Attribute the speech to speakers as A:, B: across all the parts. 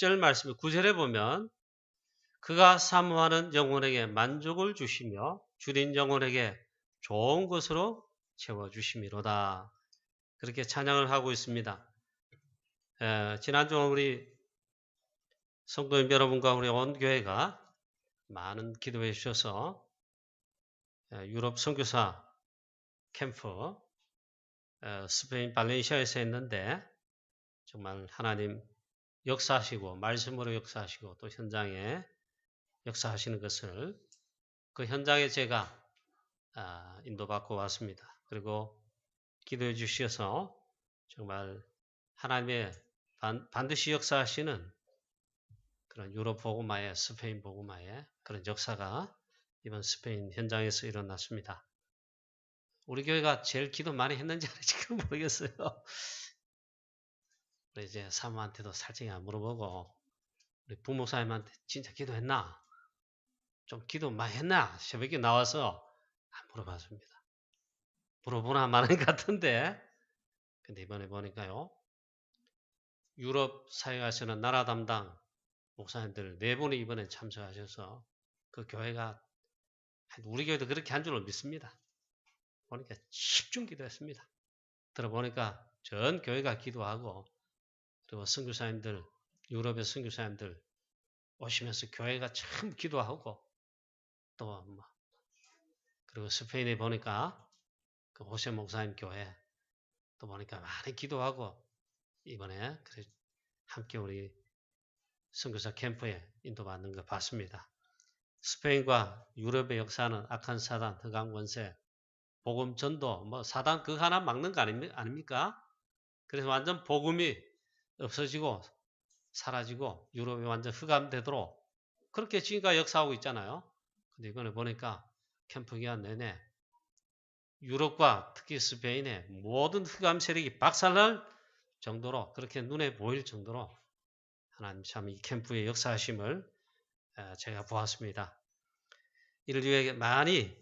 A: 6절 말씀 9절에 보면 그가 사모하는 영혼에게 만족을 주시며 줄인 영혼에게 좋은 것으로 채워주심이로다. 그렇게 찬양을 하고 있습니다. 지난주 우리 성도님 여러분과 우리 온 교회가 많은 기도해 주셔서 유럽 선교사 캠프 스페인 발렌시아에서 했는데 정말 하나님 역사하시고 말씀으로 역사하시고 또 현장에 역사하시는 것을 그 현장에 제가 인도받고 왔습니다. 그리고 기도해 주셔서 정말 하나님의 반드시 역사하시는 그런 유럽 복음화의 스페인 복음화의 그런 역사가 이번 스페인 현장에서 일어났습니다. 우리 교회가 제일 기도 많이 했는지 안 했는지 모르겠어요. 우리 이제 사모한테도 살짝 물어보고 우리 부목사님한테 진짜 기도했나? 좀 기도 많이 했나? 새벽에 나와서 안 물어봤습니다. 물어보나 마는 것 같은데 근데 이번에 보니까요. 유럽 사역하시는 나라 담당 목사님들 4분이 이번에 참석하셔서 그 교회가 우리 교회도 그렇게 한 줄로 믿습니다. 보니까 집중 기도했습니다. 들어보니까 전 교회가 기도하고 그리고 선교사님들 유럽의 선교사님들 오시면서 교회가 참 기도하고 또 그리고 스페인에 보니까 그 호세 목사님 교회 또 보니까 많이 기도하고 이번에 함께 우리 선교사 캠프에 인도받는 거 봤습니다. 스페인과 유럽의 역사는 악한 사단, 흑암 권세, 복음 전도, 사단 그거 하나 막는 거 아닙니까? 그래서 완전 복음이 없어지고 사라지고 유럽이 완전 흑암되도록 그렇게 지금까지 역사하고 있잖아요. 근데 이번에 보니까 캠프 기간 내내 유럽과 특히 스페인의 모든 흑암 세력이 박살날 정도로 그렇게 눈에 보일 정도로 하나님 참 이 캠프의 역사하심을 제가 보았습니다. 이를 위해 많이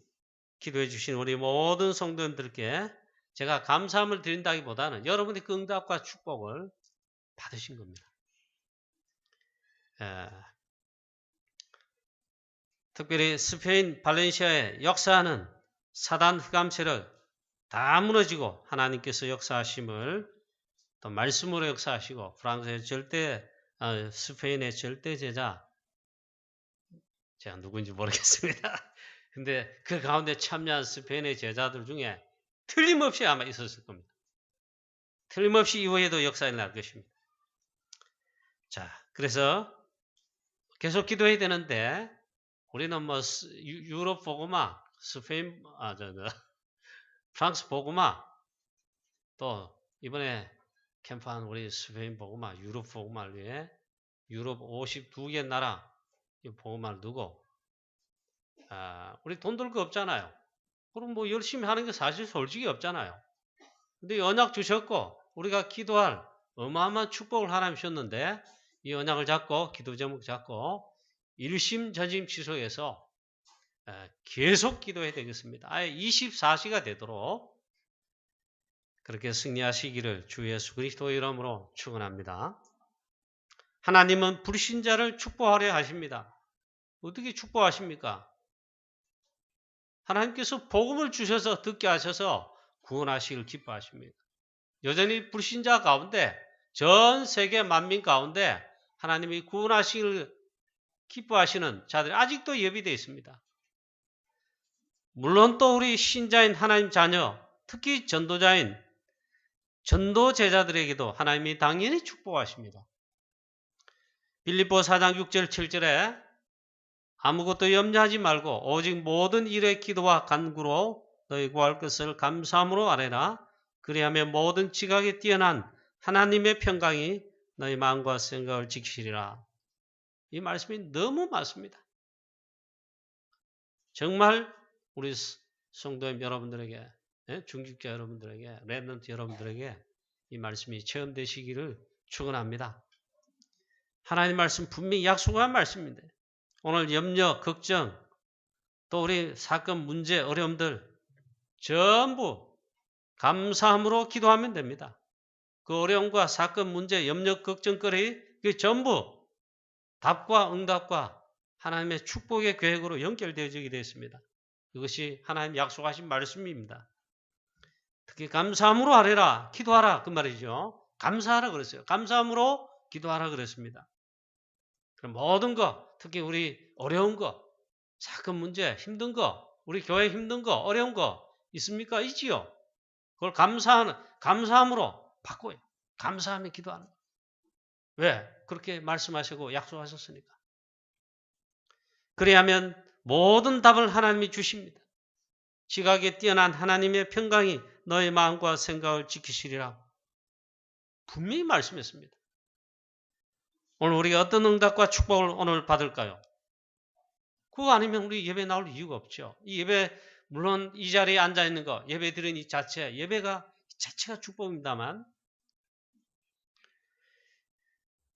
A: 기도해 주신 우리 모든 성도님들께 제가 감사함을 드린다기보다는 여러분의 그 응답과 축복을 받으신 겁니다. 특별히 스페인 발렌시아의 역사하는 사단 흑암 세력 다 무너지고 하나님께서 역사하심을 또 말씀으로 역사하시고 프랑스의 스페인의 절대 제자 제가 누구인지 모르겠습니다. 근데 그 가운데 참여한 스페인의 제자들 중에 틀림없이 아마 있었을 겁니다. 틀림없이 이후에도 역사에 날 것입니다. 자, 그래서 계속 기도해야 되는데 우리는 유럽 복음화, 스페인, 프랑스 복음화, 또 이번에 캠프한 우리 스페인 복음화, 유럽 복음화를 위해 유럽 52개 나라 복음화를 두고 우리 돈 들 거 없잖아요. 그럼 열심히 하는 게 사실 솔직히 없잖아요. 근데 언약 주셨고 우리가 기도할 어마어마한 축복을 하나님 주셨는데 이 언약을 잡고 기도 제목 잡고 일심전심치속해서 계속 기도해야 되겠습니다. 아예 24시가 되도록 그렇게 승리하시기를 주 예수 그리스도의 이름으로 축원합니다. 하나님은 불신자를 축복하려 하십니다. 어떻게 축복하십니까? 하나님께서 복음을 주셔서 듣게 하셔서 구원하시기를 기뻐하십니다. 여전히 불신자 가운데 전 세계 만민 가운데 하나님이 구원하시기를 기뻐하시는 자들이 아직도 예비되어 있습니다. 물론 또 우리 신자인 하나님 자녀, 특히 전도자인 전도 제자들에게도 하나님이 당연히 축복하십니다. 빌립보 4장 6절 7절에 아무것도 염려하지 말고 오직 모든 일의 기도와 간구로 너희 구할 것을 감사함으로 아뢰라. 그리하면 모든 지각에 뛰어난 하나님의 평강이 너희 마음과 생각을 지키시리라. 이 말씀이 너무 맞습니다. 정말 우리 성도님 여러분들에게, 중직자 여러분들에게, 렘넌트 여러분들에게 이 말씀이 체험되시기를 축원합니다. 하나님 말씀 분명히 약속한 말씀인데 오늘 염려, 걱정, 또 우리 사건, 문제, 어려움들 전부 감사함으로 기도하면 됩니다. 그 어려움과 사건, 문제, 염려, 걱정거리 그 전부 답과 응답과 하나님의 축복의 계획으로 연결되어지게 되어 있습니다. 이것이 하나님 약속하신 말씀입니다. 특히 감사함으로 하래라, 기도하라 그 말이죠. 감사하라 그랬어요. 감사함으로 기도하라 그랬습니다. 그럼 모든 거, 특히 우리 어려운 거, 사건 문제, 힘든 거, 우리 교회 힘든 거, 어려운 거 있습니까? 있지요. 그걸 감사함으로 바꿔요. 감사하며 기도하는 거. 왜? 그렇게 말씀하시고 약속하셨으니까. 그래야면 모든 답을 하나님이 주십니다. 지각에 뛰어난 하나님의 평강이 너의 마음과 생각을 지키시리라. 분명히 말씀했습니다. 오늘 우리가 어떤 응답과 축복을 오늘 받을까요? 그거 아니면 우리 예배 나올 이유가 없죠. 이 예배, 물론 이 자리에 앉아있는 거, 예배 드리는 이 자체, 예배가 자체가 축복입니다만,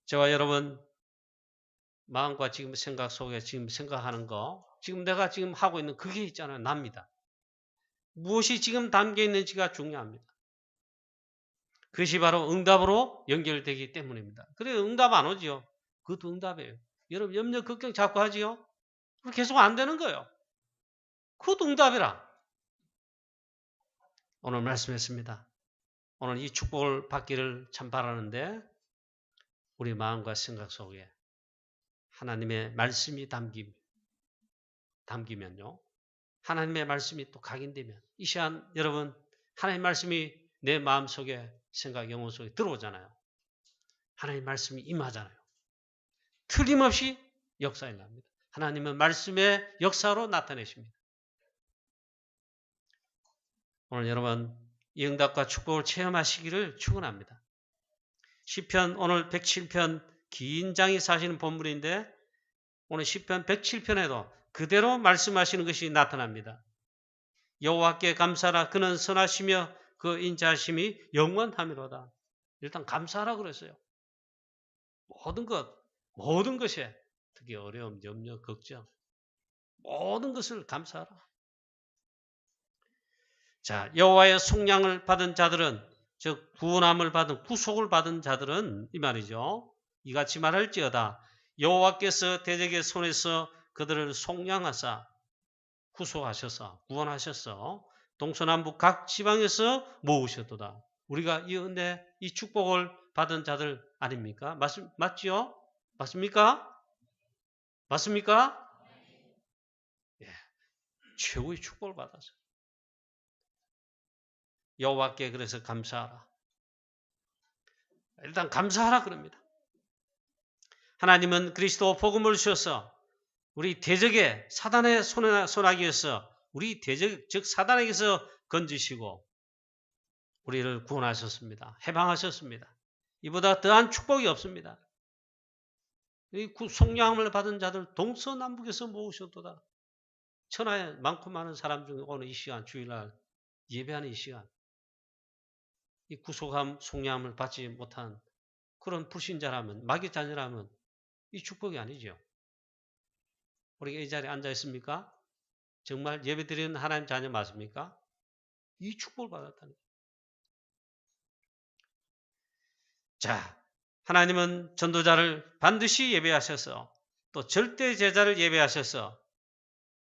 A: 저와 여러분, 마음과 지금 생각 속에 지금 생각하는 거, 지금 내가 지금 하고 있는 그게 있잖아요. 납니다. 무엇이 지금 담겨 있는지가 중요합니다. 그것이 바로 응답으로 연결되기 때문입니다. 그래 응답 안 오지요. 그것도 응답이에요. 여러분 염려 걱정 자꾸 하지요. 계속 안 되는 거예요. 그것도 응답이라. 오늘 말씀했습니다. 오늘 이 축복을 받기를 참 바라는데 우리 마음과 생각 속에 하나님의 말씀이 담기면요. 하나님의 말씀이 또 각인되면 이 시간 여러분 하나님의 말씀이 내 마음속에 생각 영혼 속에 들어오잖아요. 하나님의 말씀이 임하잖아요. 틀림없이 역사에 납니다. 하나님은 말씀의 역사로 나타내십니다. 오늘 여러분 이 응답과 축복을 체험하시기를 축원합니다. 시편 오늘 107편 긴 장이 사시는 본문인데 오늘 시편 107편에도 그대로 말씀하시는 것이 나타납니다. 여호와께 감사하라 그는 선하시며 그 인자하심이 영원하미로다. 일단 감사하라 그랬어요. 모든 것에 특히 어려움, 염려, 걱정 모든 것을 감사하라. 자, 여호와의 속량을 받은 자들은 즉 구원함을 받은 구속을 받은 자들은 이 말이죠. 이같이 말할지어다 여호와께서 대적의 손에서 그들을 속량하사 구속하셔서 구원하셔서 동서남북 각 지방에서 모으셨도다. 우리가 이 은혜, 이 축복을 받은 자들 아닙니까? 맞지요? 맞습니까? 맞습니까? 예, 최고의 축복을 받았어요. 여호와께 그래서 감사하라. 일단 감사하라 그럽니다. 하나님은 그리스도 복음을 주셔서 우리 대적의 사단의 손아귀에서 우리 대적 즉 사단에게서 건지시고 우리를 구원하셨습니다. 해방하셨습니다. 이보다 더한 축복이 없습니다. 이 속량을 받은 자들 동서남북에서 모으셨도다. 천하에 많고 많은 사람 중에 오늘 이 시간 주일날 예배하는 이 시간 이 구속함 속량을 받지 못한 그런 불신자라면 마귀 자녀라면 이 축복이 아니죠. 우리가 이 자리에 앉아 있습니까? 정말 예배드리는 하나님 자녀 맞습니까? 이 축복을 받았다는 거예요. 자, 하나님은 전도자를 반드시 예배하셔서 또 절대 제자를 예배하셔서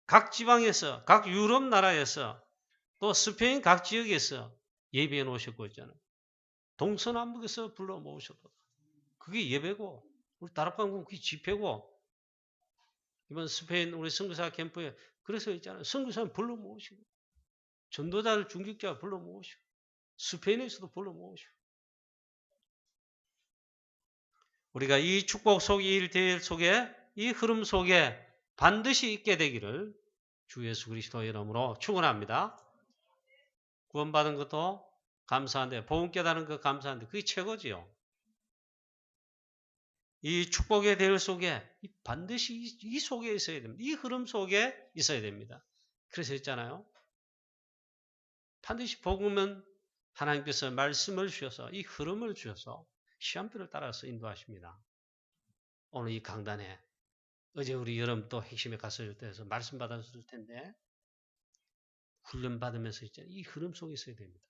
A: 각 지방에서 각 유럽 나라에서 또 스페인 각 지역에서 예배해 놓으셨고 있잖아요. 동서남북에서 불러 모으셨다. 그게 예배고 우리 다락방은 그게 집회고 이번 스페인 우리 선교사 캠프에 그래서 있잖아요. 선교사 불러 모으시고 전도자를 중직자 불러 모으시고 스페인에서도 불러 모으시고 우리가 이 축복 속, 이 일대일 속에 이 흐름 속에 반드시 있게 되기를 주 예수 그리스도의 이름으로 축원합니다. 구원받은 것도 감사한데 복음 깨달은 것 감사한데 그게 최고지요. 이 축복의 대열 속에 반드시 이 속에 있어야 됩니다. 이 흐름 속에 있어야 됩니다. 그래서 있잖아요. 반드시 복음은 하나님께서 말씀을 주셔서 이 흐름을 주셔서 시험표를 따라서 인도하십니다. 오늘 이 강단에 어제 우리 여름 또 핵심에 갔을 때에서 말씀 받았을 텐데 훈련 받으면서 있잖아요. 이 흐름 속에 있어야 됩니다.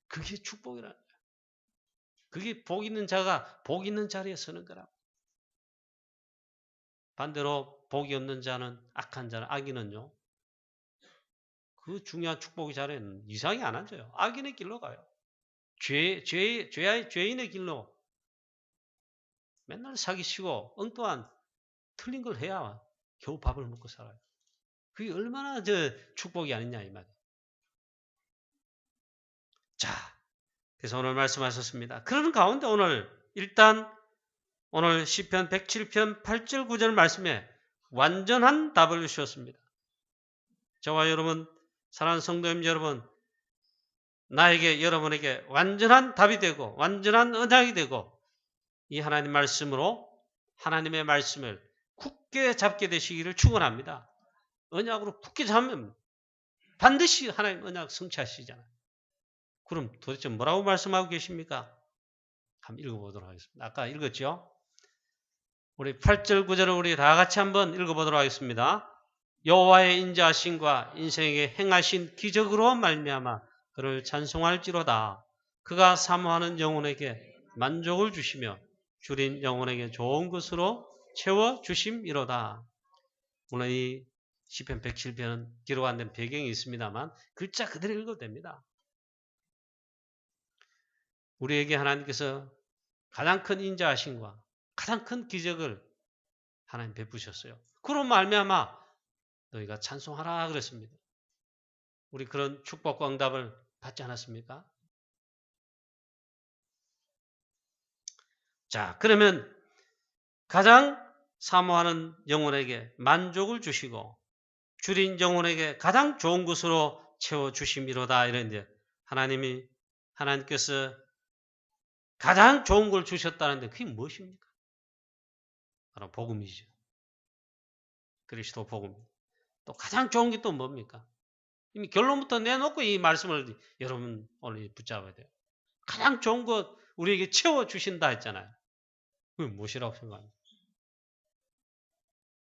A: 그게 축복이라는 거예요. 그게 복 있는 자가 복 있는 자리에 서는 거라고. 반대로 복이 없는 자는, 악한 자는, 악인은요, 그 중요한 축복의 자리에는 이상이 안 앉아요. 악인의 길로 가요. 죄인의 길로 맨날 사기치고 엉뚱한 틀린 걸 해야 겨우 밥을 먹고 살아요. 그게 얼마나 축복이 아니냐 이 말이에요. 자, 그래서 오늘 말씀하셨습니다. 그런 가운데 오늘 일단 오늘 시편 107편 8절 9절 말씀에 완전한 답을 주셨습니다. 저와 여러분, 사랑하는 성도님 여러분, 나에게 여러분에게 완전한 답이 되고 완전한 언약이 되고 이 하나님 말씀으로 하나님의 말씀을 굳게 잡게 되시기를 축원합니다. 언약으로 굳게 잡으면 반드시 하나님 언약 성취하시잖아요. 그럼 도대체 뭐라고 말씀하고 계십니까? 한번 읽어보도록 하겠습니다. 아까 읽었죠? 우리 8절 9절을 우리 다 같이 한번 읽어보도록 하겠습니다. 여호와의 인자하심과 인생에 행하신 기적으로 말미암아 그를 찬송할지로다. 그가 사모하는 영혼에게 만족을 주시며 줄인 영혼에게 좋은 것으로 채워주심이로다. 물론 이 시편 107편은 기록 안 된 배경이 있습니다만 글자 그대로 읽어도 됩니다. 우리에게 하나님께서 가장 큰 인자하심과 가장 큰 기적을 하나님 베푸셨어요. 그로 말미암아 너희가 찬송하라 그랬습니다. 우리 그런 축복과 응답을 받지 않았습니까? 자, 그러면 가장 사모하는 영혼에게 만족을 주시고 줄인 영혼에게 가장 좋은 것으로 채워주심이로다. 이런데 하나님께서 가장 좋은 걸 주셨다는데 그게 무엇입니까? 바로 복음이죠. 그리스도 복음. 또 가장 좋은 게 또 뭡니까? 이미 결론부터 내놓고 이 말씀을 여러분 오늘 붙잡아야 돼요. 가장 좋은 것 우리에게 채워주신다 했잖아요. 그게 무엇이라고 생각합니까?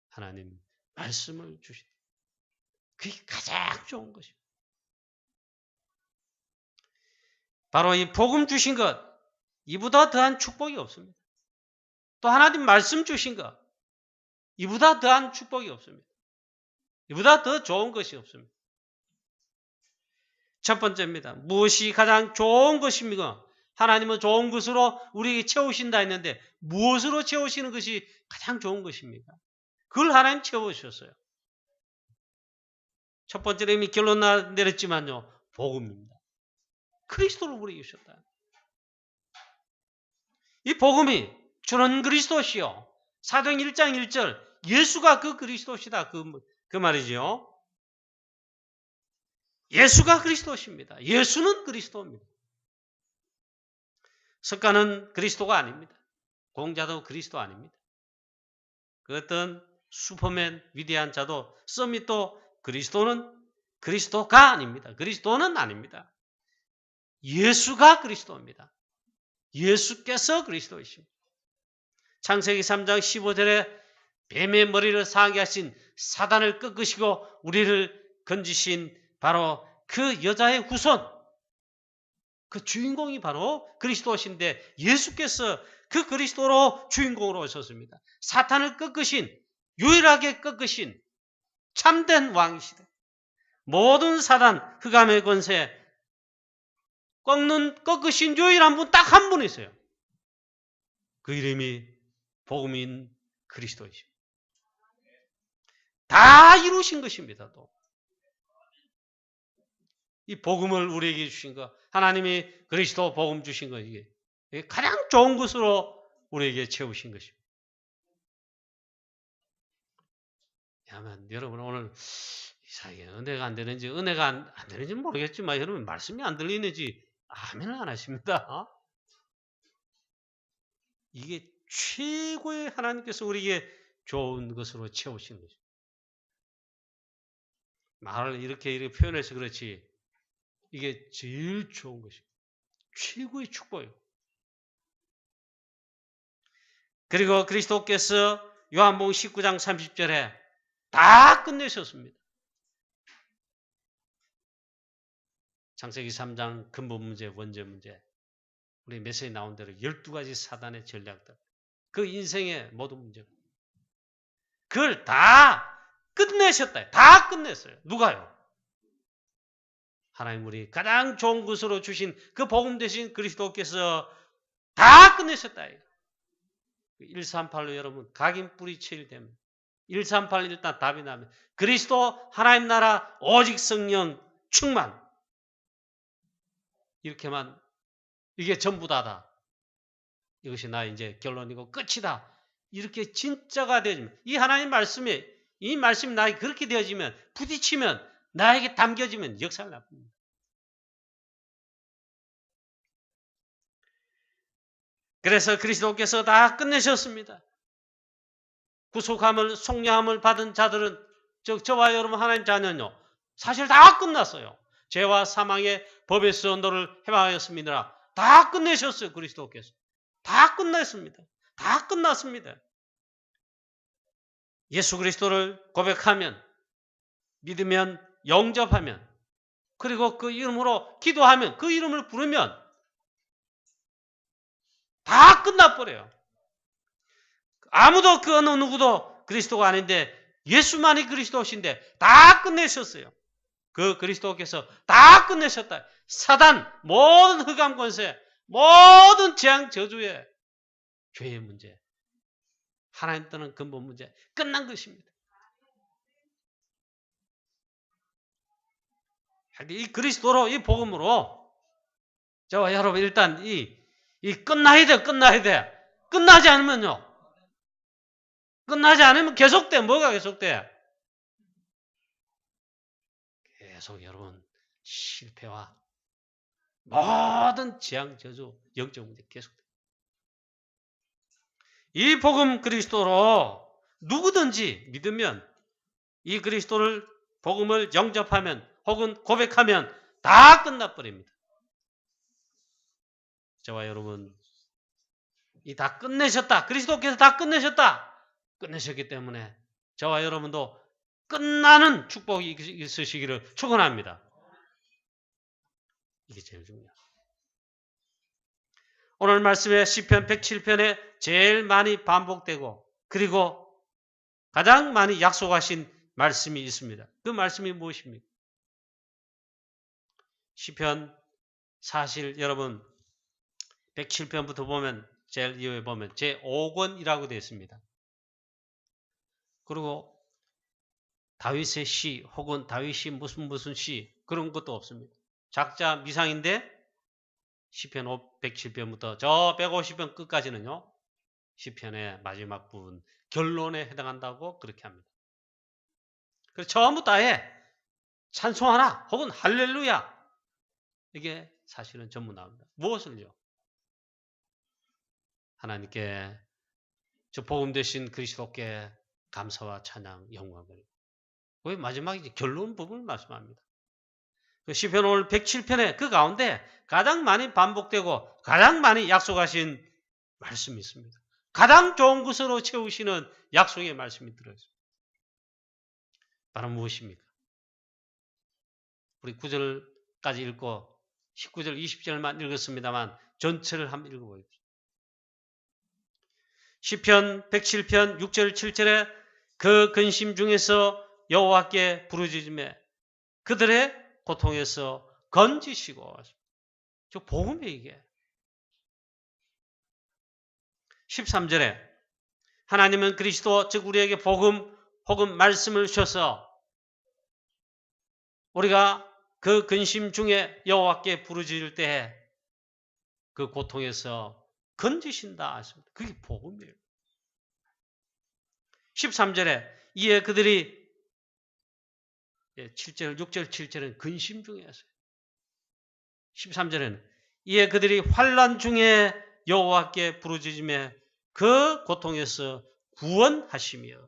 A: 하나님 말씀을 주신다. 그게 가장 좋은 것입니다. 바로 이 복음 주신 것, 이보다 더한 축복이 없습니다. 또 하나님 말씀 주신 것, 이보다 더한 축복이 없습니다. 이보다 더 좋은 것이 없습니다. 첫 번째입니다. 무엇이 가장 좋은 것입니까? 하나님은 좋은 것으로 우리에게 채우신다 했는데 무엇으로 채우시는 것이 가장 좋은 것입니까? 그걸 하나님 채워주셨어요. 첫 번째로 이미 결론 내렸지만요. 복음입니다. 그리스도를 우리에게 주셨다. 이 복음이 주는 그리스도시요. 사도행 1장 1절 예수가 그 그리스도시다. 그 말이죠. 예수가 그리스도십니다. 예수는 그리스도입니다. 석가는 그리스도가 아닙니다. 공자도 그리스도 아닙니다. 그 어떤 슈퍼맨 위대한 자도 서밋도 그리스도가 아닙니다. 그리스도는 아닙니다. 예수가 그리스도입니다. 예수께서 그리스도이십니다. 창세기 3장 15절에 뱀의 머리를 상하게 하신 사단을 꺾으시고 우리를 건지신 바로 그 여자의 후손, 그 주인공이 바로 그리스도신데 예수께서 그 그리스도로 주인공으로 오셨습니다. 사탄을 유일하게 꺾으신 참된 왕이시다. 모든 사단, 흑암의 권세 꺾으신 유일한 분 딱 한 분 있어요. 그 이름이 복음인 그리스도이십니다. 다 이루신 것입니다. 또. 이 복음을 우리에게 주신 것, 하나님이 그리스도 복음 주신 것, 이게 가장 좋은 것으로 우리에게 채우신 것입니다. 야만 여러분 오늘 이상하게 은혜가 안 되는지 은혜가 안 되는지는 모르겠지만 여러분 말씀이 안 들리는지 아멘을 안 하십니다. 이게 최고의 하나님께서 우리에게 좋은 것으로 채우신 것입니다. 말을 이렇게 표현해서 그렇지 이게 제일 좋은 것입니다. 최고의 축복이에요. 그리고 그리스도께서 요한복음 19장 30절에 다 끝내셨습니다. 창세기 3장 근본 문제, 원죄 문제, 우리 메시지에 나온 대로 12가지 사단의 전략들, 그 인생의 모든 문제. 그걸 다 끝내셨다. 다 끝냈어요. 누가요? 하나님 우리 가장 좋은 것으로 주신 그 복음 되신 그리스도께서 다 끝내셨다. 138로 여러분 각인 뿌리 체일되면 138 일단 답이 나면 그리스도 하나님 나라 오직 성령 충만 이렇게만 이게 전부 다다. 이것이 나 이제 결론이고 끝이다. 이렇게 진짜가 되어지면 이 하나님 말씀이 이 말씀이 나에게 그렇게 되어지면 부딪히면 나에게 담겨지면 역사를 나쁩니다. 그래서 그리스도께서 다 끝내셨습니다. 구속함을 속량함을 받은 자들은 즉 저와 여러분 하나님 자녀는요. 사실 다 끝났어요. 죄와 사망의 법에서 너를 해방하였습니다. 다 끝내셨어요. 그리스도께서. 다 끝냈습니다. 다 끝났습니다. 예수 그리스도를 고백하면 믿으면 영접하면 그리고 그 이름으로 기도하면 그 이름을 부르면 다 끝나버려요. 아무도 그 어느 누구도 그리스도가 아닌데 예수만이 그리스도신데 다 끝내셨어요. 그 그리스도께서 다 끝내셨다. 사단 모든 흑암 권세 모든 재앙 저주의 죄의 문제 하나님 떠는 근본 문제 끝난 것입니다. 이 그리스도로 이 복음으로 저와 여러분 일단 이 끝나야 돼. 끝나야 돼. 끝나지 않으면요. 끝나지 않으면 계속돼. 뭐가 계속돼? 계속 여러분 실패와 모든 재앙 저주 영적 문제 계속돼. 이 복음 그리스도로 누구든지 믿으면 이 그리스도를 복음을 영접하면 혹은 고백하면 다 끝나버립니다. 저와 여러분 이 다 끝내셨다. 그리스도께서 다 끝내셨다. 끝내셨기 때문에 저와 여러분도 끝나는 축복이 있으시기를 축원합니다. 이게 제일 중요해요. 오늘 말씀에 시편 107편에 제일 많이 반복되고 그리고 가장 많이 약속하신 말씀이 있습니다. 그 말씀이 무엇입니까? 시편 사실 여러분 107편부터 보면 제일 이후에 보면 제5권이라고 되어 있습니다. 그리고 다윗의 시 혹은 다윗이 무슨 시 그런 것도 없습니다. 작자 미상인데 시편 107편부터 저 150편 끝까지는요. 시편의 마지막 부분 결론에 해당한다고 그렇게 합니다. 그래서 처음부터 아예 찬송하라 혹은 할렐루야 이게 사실은 전부 나옵니다. 무엇을요? 하나님께 저 복음 되신 그리스도께 감사와 찬양 영광을 왜 마지막에 결론 부분을 말씀합니다. 시편 오늘 107편에 그 가운데 가장 많이 반복되고 가장 많이 약속하신 말씀이 있습니다. 가장 좋은 것으로 채우시는 약속의 말씀이 들어있습니다. 바로 무엇입니까? 우리 9절까지 읽고 19절 20절만 읽었습니다만 전체를 한번 읽어보십시오. 시편 107편 6절 7절에 그 근심 중에서 여호와께 부르짖으며 그들의 고통에서 건지시고 저 복음이에요 이게. 13절에 하나님은 그리스도 즉 우리에게 복음 혹은 말씀을 주셔서 우리가 그 근심 중에 여호와께 부르짖을 때에 그 고통에서 건지신다 하십니다. 그게 복음이에요. 13절에 이에 그들이 7절, 6절, 7절은 근심 중에 했어요. 13절에는 이에 그들이 환난 중에 여호와께 부르짖으며 그 고통에서 구원하시며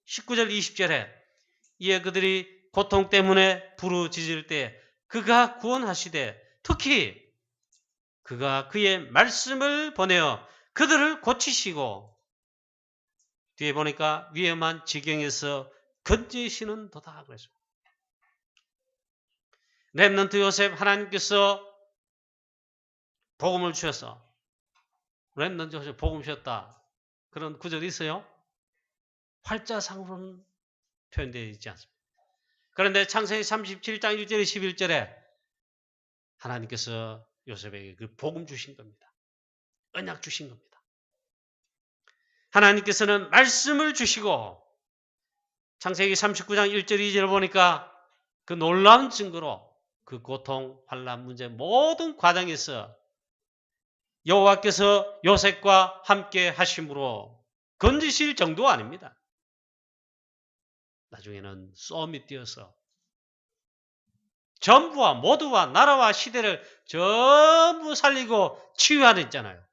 A: 19절, 20절에 이에 그들이 고통 때문에 부르짖을 때 그가 구원하시되 특히 그가 그의 말씀을 보내어 그들을 고치시고 뒤에 보니까 위험한 지경에서 건지시는 도다 그랬습니다. 렘넌트 요셉 하나님께서 복음을 주셔서 렘넌트 요셉 복음 주셨다. 그런 구절이 있어요? 활자상으로는 표현되어 있지 않습니다. 그런데 창세기 37장 1절에 11절에 하나님께서 요셉에게 그 복음 주신 겁니다. 언약 주신 겁니다. 하나님께서는 말씀을 주시고 창세기 39장 1절 2절을 보니까 그 놀라운 증거로 그 고통, 환난, 문제 모든 과정에서 여호와께서 요셉과 함께 하심으로 건지실 정도가 아닙니다. 나중에는 쏘음이 뛰어서 전부와 모두와 나라와 시대를 전부 살리고 치유하랬잖아요.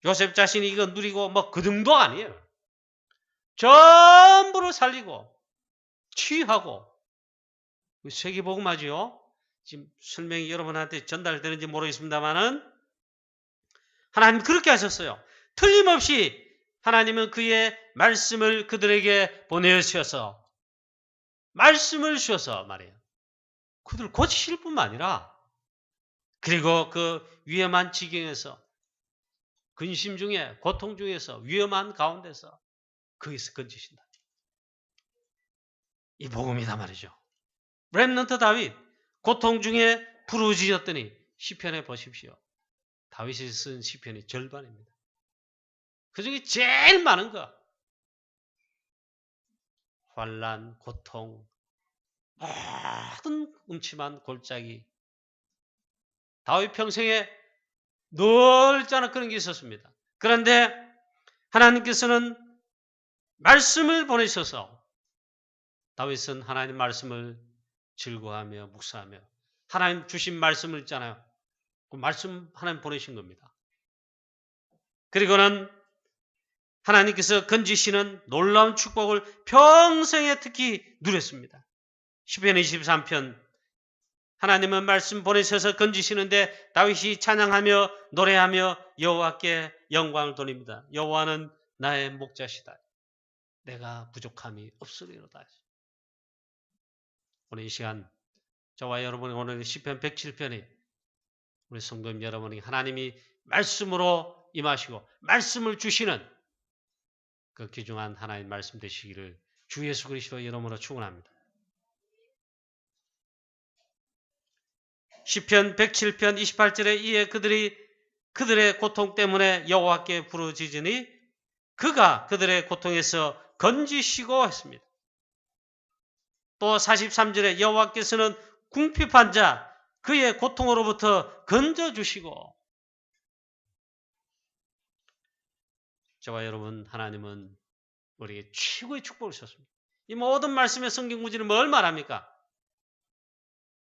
A: 요셉 자신이 이거 누리고 뭐 그 정도 아니에요. 전부를 살리고 치유하고 세계복음화지요. 지금 설명이 여러분한테 전달되는지 모르겠습니다만은 하나님 그렇게 하셨어요. 틀림없이 하나님은 그의 말씀을 그들에게 보내셔서 말씀을 주셔서 말이에요. 그들 고치실 뿐만 아니라 그리고 그 위험한 지경에서 근심 중에 고통 중에서 위험한 가운데서 거기서 건지신다. 이 복음이다 말이죠. 렘넌트 다윗 고통 중에 부르짖었더니 시편에 보십시오. 다윗이 쓴 시편의 절반입니다. 그중에 제일 많은 거 환난, 고통, 모든 음침한 골짜기 다윗 평생에 늘 있잖아 그런 게 있었습니다. 그런데 하나님께서는 말씀을 보내셔서 다윗은 하나님 말씀을 즐거워하며 묵상하며 하나님 주신 말씀을 있잖아요. 그 말씀 하나님 보내신 겁니다. 그리고는 하나님께서 건지시는 놀라운 축복을 평생에 특히 누렸습니다. 시편 23편 하나님은 말씀 보내셔서 건지시는데 다윗이 찬양하며 노래하며 여호와께 영광을 돌립니다. 여호와는 나의 목자시다. 내가 부족함이 없으리로다. 오늘 이 시간 저와 여러분이 오늘 시편 107편이 우리 성도님 여러분이 하나님이 말씀으로 임하시고 말씀을 주시는 그 귀중한 하나님 말씀 되시기를 주 예수 그리스도 이름으로 축원합니다. 시편 107편 28절에 이에 그들의 고통 때문에 여호와께 부르짖으니 그가 그들의 고통에서 건지시고 했습니다. 또 43절에 여호와께서는 궁핍한 자 그의 고통으로부터 건져주시고 저와 여러분 하나님은 우리에게 최고의 축복을 주셨습니다. 이 모든 말씀의 성경 구절이 뭘 말합니까?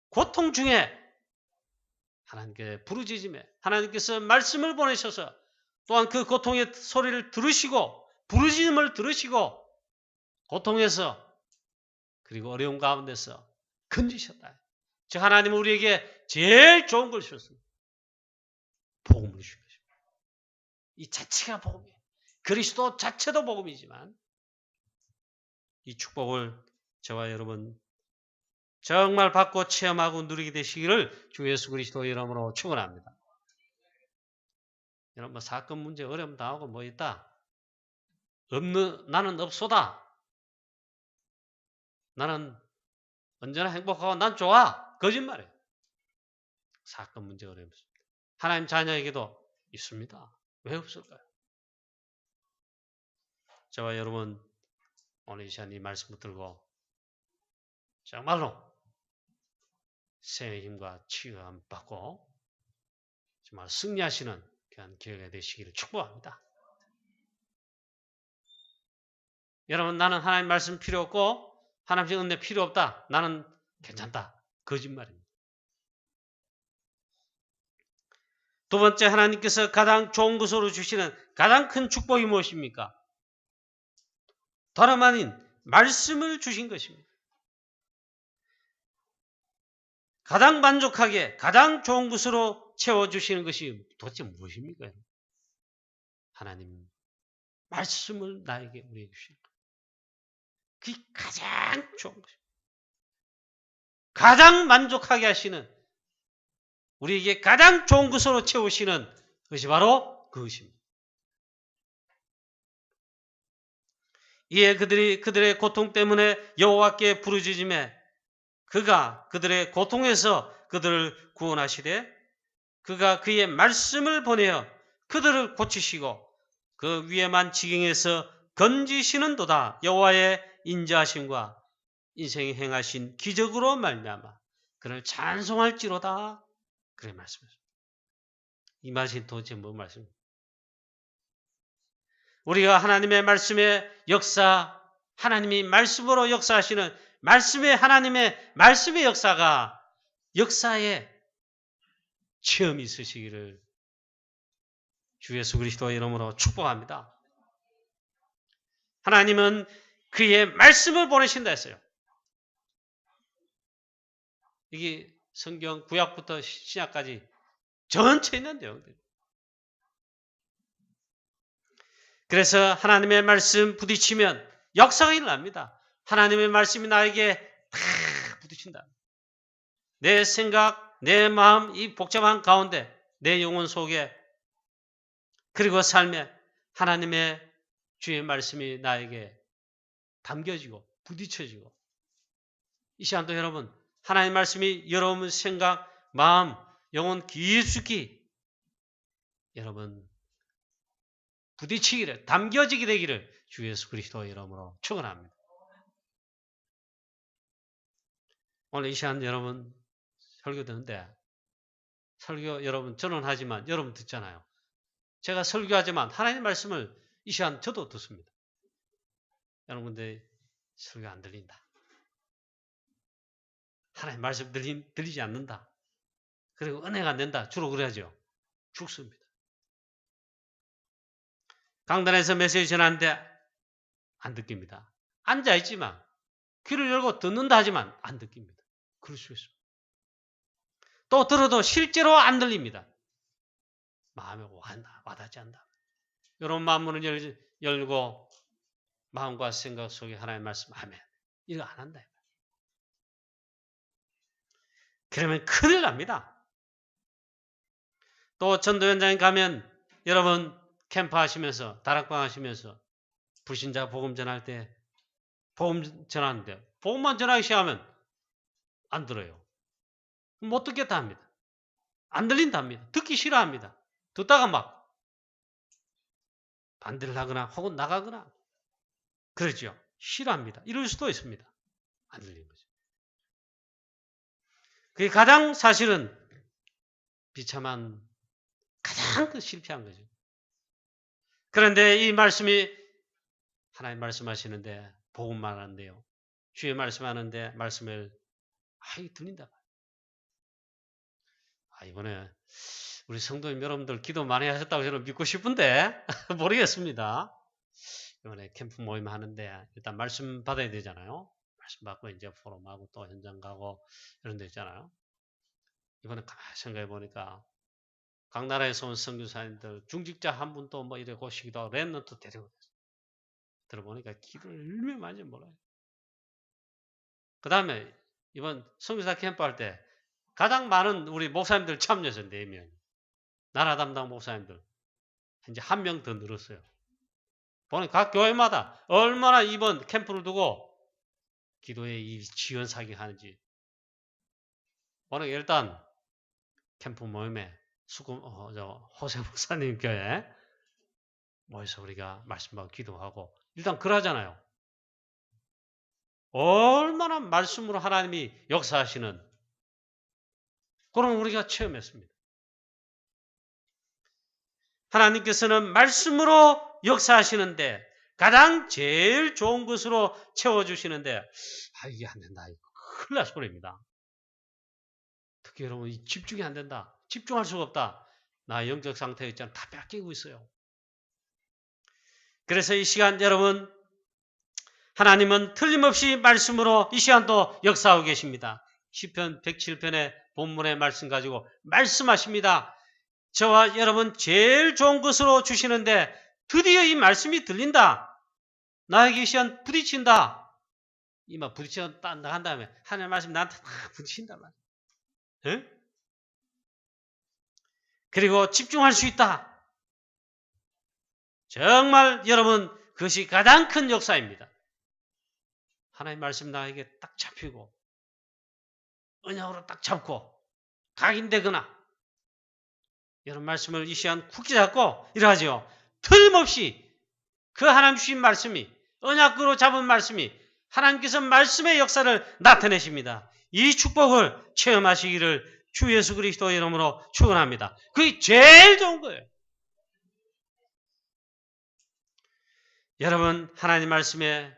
A: 고통 중에 하나님께 부르짖음에 하나님께서 말씀을 보내셔서 또한 그 고통의 소리를 들으시고 부르짖음을 들으시고 고통에서 그리고 어려운 가운데서 건지셨다. 즉 하나님은 우리에게 제일 좋은 걸 주셨습니다. 복음을 주신 것입니다. 이 자체가 복음이에요. 그리스도 자체도 복음이지만 이 축복을 저와 여러분 정말 받고 체험하고 누리게 되시기를 주 예수 그리스도 이름으로 축원합니다. 여러분 사건 문제 어려움 당하고 뭐 있다? 나는 없소다. 나는 언제나 행복하고 난 좋아. 거짓말이에요. 사건 문제 어려움 있습니다. 하나님 자녀에게도 있습니다. 왜 없을까요? 저와 여러분 오늘 이 시간 이 말씀을 들고 정말로 생의 힘과 치유함 받고 정말 승리하시는 그런 기회가 되시기를 축복합니다. 여러분 나는 하나님 말씀 필요 없고 하나님의 은혜 필요 없다. 나는 괜찮다. 거짓말입니다. 두 번째 하나님께서 가장 좋은 것으로 주시는 가장 큰 축복이 무엇입니까? 다름 아닌 말씀을 주신 것입니다. 가장 만족하게 가장 좋은 것으로 채워주시는 것이 도대체 무엇입니까? 하나님 말씀을 나에게 우리에게 주시는 것. 그게 가장 좋은 것입니다. 가장 만족하게 하시는 우리에게 가장 좋은 것으로 채우시는 것이 바로 그것입니다. 이에 그들의 고통 때문에 여호와께 부르짖으매 그가 그들의 고통에서 그들을 구원하시되 그가 그의 말씀을 보내어 그들을 고치시고 그 위험한 지경에서 건지시는도다. 여호와의 인자하심과 인생에 행하신 기적으로 말미암아 그를 찬송할지로다. 그래 말씀하십니다. 이 말씀이 도대체 뭔 말씀입니까? 우리가 하나님의 말씀의 역사, 하나님이 말씀으로 역사하시는 하나님의 말씀의 역사가 역사에 체험이 있으시기를 주 예수 그리스도의 이름으로 축복합니다. 하나님은 그의 말씀을 보내신다 했어요. 이게 성경 구약부터 신약까지 전체 있는 내용들. 그래서 하나님의 말씀 부딪히면 역사가 일어납니다. 하나님의 말씀이 나에게 다 부딪힌다. 내 생각, 내 마음, 이 복잡한 가운데 내 영혼 속에 그리고 삶에 하나님의 주의 말씀이 나에게 담겨지고 부딪혀지고 이 시간도 여러분 하나님의 말씀이 여러분 생각, 마음, 영혼 깊숙이 여러분 부딪히기를 담겨지게 되기를 주 예수 그리스도의 이름으로 축원합니다. 오늘 이 시간 여러분 설교 듣는데 설교 여러분 저는 하지만 여러분 듣잖아요. 제가 설교하지만 하나님의 말씀을 이 시간 저도 듣습니다. 여러분들 설교 안 들린다. 하나님의 말씀 들리지 않는다. 그리고 은혜가 안 된다. 주로 그래야죠. 죽습니다. 강단에서 메시지 전하는데 안 듣깁니다. 앉아있지만 귀를 열고 듣는다 하지만 안 듣깁니다. 그럴 수 있습니다. 또 들어도 실제로 안 들립니다. 마음에 와닿지 않는다. 이런 마음문을 열고 마음과 생각 속에 하나님의 말씀 아멘. 이거 안 한다. 그러면 큰일 납니다. 또 전도 현장에 가면 여러분 캠프 하시면서 다락방 하시면서 불신자 복음 전할 때 복음 전하는데 복음만 전하기 시작하면 안 들어요. 못 듣겠다 합니다. 안 들린다 합니다. 듣기 싫어합니다. 듣다가 막 반대를 하거나 혹은 나가거나 그러죠. 싫어합니다. 이럴 수도 있습니다. 안 들리는 거죠. 그게 가장 사실은 비참한 가장 실패한 거죠. 그런데 이 말씀이 하나님 말씀하시는데 복음만 하는데요. 주의 말씀하는데 말씀을 들린다. 이번에 우리 성도님 여러분들 기도 많이 하셨다고 저는 믿고 싶은데 모르겠습니다. 이번에 캠프 모임 하는데 일단 말씀 받아야 되잖아요. 말씀 받고 이제 포럼하고 또 현장 가고 이런 데 있잖아요. 이번에 가만히 생각해 보니까 각 나라에서 온 선교사님들 중직자 한 분도 뭐 이래 고시기도 하고 랩런트 데리고 들어보니까 기도를 얼마나 많이 몰라요. 그 다음에 이번 선교사 캠프 할 때 가장 많은 우리 목사님들 참여해서 4명. 나라 담당 목사님들. 이제 1명 더 늘었어요. 보니까 각 교회마다 얼마나 이번 캠프를 두고 기도에 이 지원 사기 하는지. 보니까 일단 캠프 모임에 호세 목사님 교회 모여서 우리가 말씀하고 기도하고 일단 그러잖아요. 얼마나 말씀으로 하나님이 역사하시는 그런 우리가 체험했습니다. 하나님께서는 말씀으로 역사하시는데 가장 제일 좋은 것으로 채워주시는데 이게 안 된다. 이거 큰일 날 소리입니다. 특히 여러분 집중이 안 된다. 집중할 수가 없다. 나 영적 상태 있잖아. 다 뺏기고 있어요. 그래서 이 시간 여러분 하나님은 틀림없이 말씀으로 이 시간도 역사하고 계십니다. 시편 107편의 본문의 말씀 가지고 말씀하십니다. 저와 여러분 제일 좋은 것으로 주시는데 드디어 이 말씀이 들린다. 나에게 이 시간 부딪힌다. 이만 부딪힌다 한 다음에 하나님의 말씀 나한테 막 부딪힌단 말이야. 응? 그리고 집중할 수 있다. 정말 여러분 그것이 가장 큰 역사입니다. 하나님 말씀 나에게 딱 잡히고 언약으로 딱 잡고 각인되거나 이런 말씀을 이 시간 굳게 잡고 이러하죠. 틀림없이 그 하나님 주신 말씀이 언약으로 잡은 말씀이 하나님께서 말씀의 역사를 나타내십니다. 이 축복을 체험하시기를 주 예수 그리스도의 이름으로 축원합니다. 그게 제일 좋은 거예요. 여러분 하나님 말씀에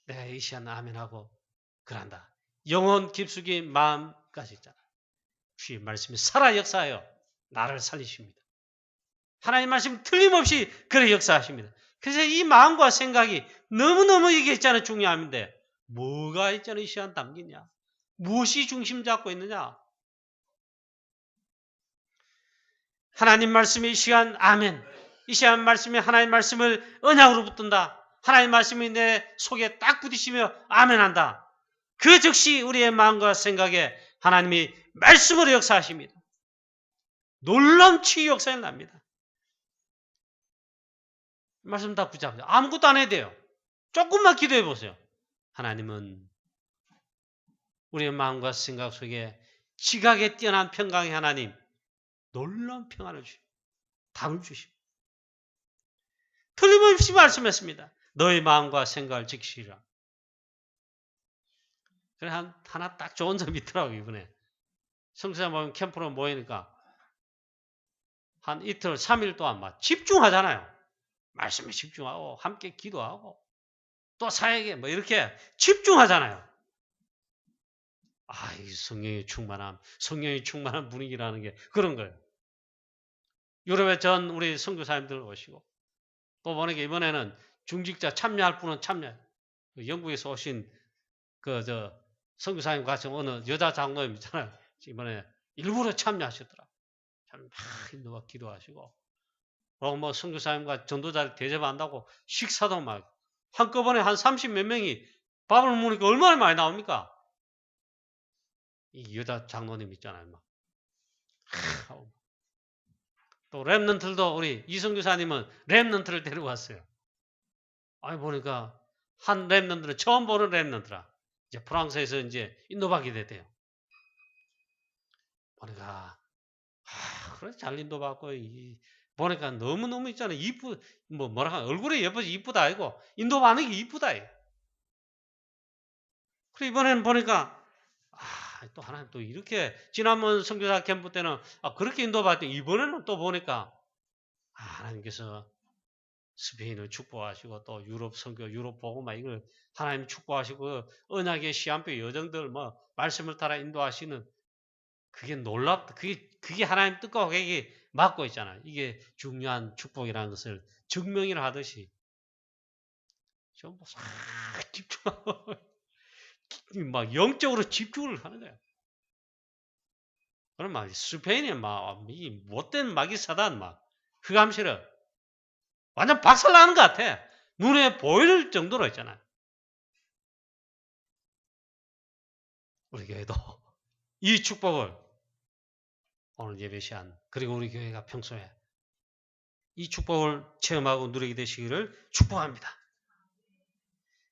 A: 내가 이 시간 아멘하고 그런다. 영혼 깊숙이 마음까지 있잖아요. 주의 말씀이 살아 역사하여 나를 살리십니다. 하나님 말씀 틀림없이 그래 역사하십니다. 그래서 이 마음과 생각이 너무너무 이게 있잖아요. 중요한데 뭐가 있잖아요. 이 시간 담기냐. 무엇이 중심 잡고 있느냐. 하나님 말씀이 이 시간 아멘. 이 시간 말씀이 하나님 말씀을 언약으로 붙든다. 하나님 말씀이 내 속에 딱 부딪히며 아멘한다. 그 즉시 우리의 마음과 생각에 하나님이 말씀으로 역사하십니다. 놀라운 치유 역사가 납니다. 말씀 다 붙잡으세요. 아무것도 안 해야 돼요. 조금만 기도해 보세요. 하나님은 우리의 마음과 생각 속에 지각에 뛰어난 평강의 하나님, 놀라운 평안을 주시고 답을 주시고 틀림없이 말씀했습니다. 너의 마음과 생각을 지키시라. 그래 하나 딱 좋은 점이 있더라고요. 이번에 성수자 모임 캠프로 모이니까 한 이틀 3일 동안 막 집중하잖아요. 말씀에 집중하고 함께 기도하고 또 사역에 뭐 이렇게 집중하잖아요. 아, 이 성령의 충만한 분위기라는 게 그런 거예요. 유럽에 전 우리 선교사님들 오시고 또 보니까 이번에는 중직자 참여할 분은 참여해요. 영국에서 오신 선교사님 같이 어느 여자 장로님 있잖아요. 이번에 일부러 참여하셨더라. 참 막 인도가 기도하시고 뭐 선교사님과 전도자를 대접한다고 식사도 막 한꺼번에 한 30몇 명이 밥을 먹으니까 얼마나 많이 나옵니까? 이 여자 장로님 있잖아요. 막. 또 랩런트들도 우리 이성교사님은 랩런트를 데리고 왔어요. 아니 보니까 한 랩런트는 처음 보는 랩런트라. 이제 프랑스에서 이제 인도받게 됐대요. 보니까 그래 잘 인도받고 보니까 너무너무 있잖아요. 뭐라 얼굴이 예쁘지 이쁘다 아니고 인도받는 게 이쁘다. 그래 이번에는 보니까 또 하나님 또 이렇게 지난번 선교사 캠프 때는 그렇게 인도받더니 이번에는 또 보니까 하나님께서 스페인을 축복하시고 또 유럽 선교 유럽 복음화 이걸 하나님 축복하시고 언약의 시한표 여정들 뭐 말씀을 따라 인도하시는 그게 놀랍다. 그게 하나님 뜻과 계획이 맞고 있잖아요. 이게 중요한 축복이라는 것을 증명이라 하듯이 전부 싹 집중하고 막 영적으로 집중을 하는 거야. 그럼 막 스페인에 막 이 못된 마귀 사단 막 흑암실은 완전 박살나는 것 같아. 눈에 보일 정도로 있잖아요. 우리 교회도 이 축복을 오늘 예배 시간 그리고 우리 교회가 평소에 이 축복을 체험하고 누리게 되시기를 축복합니다.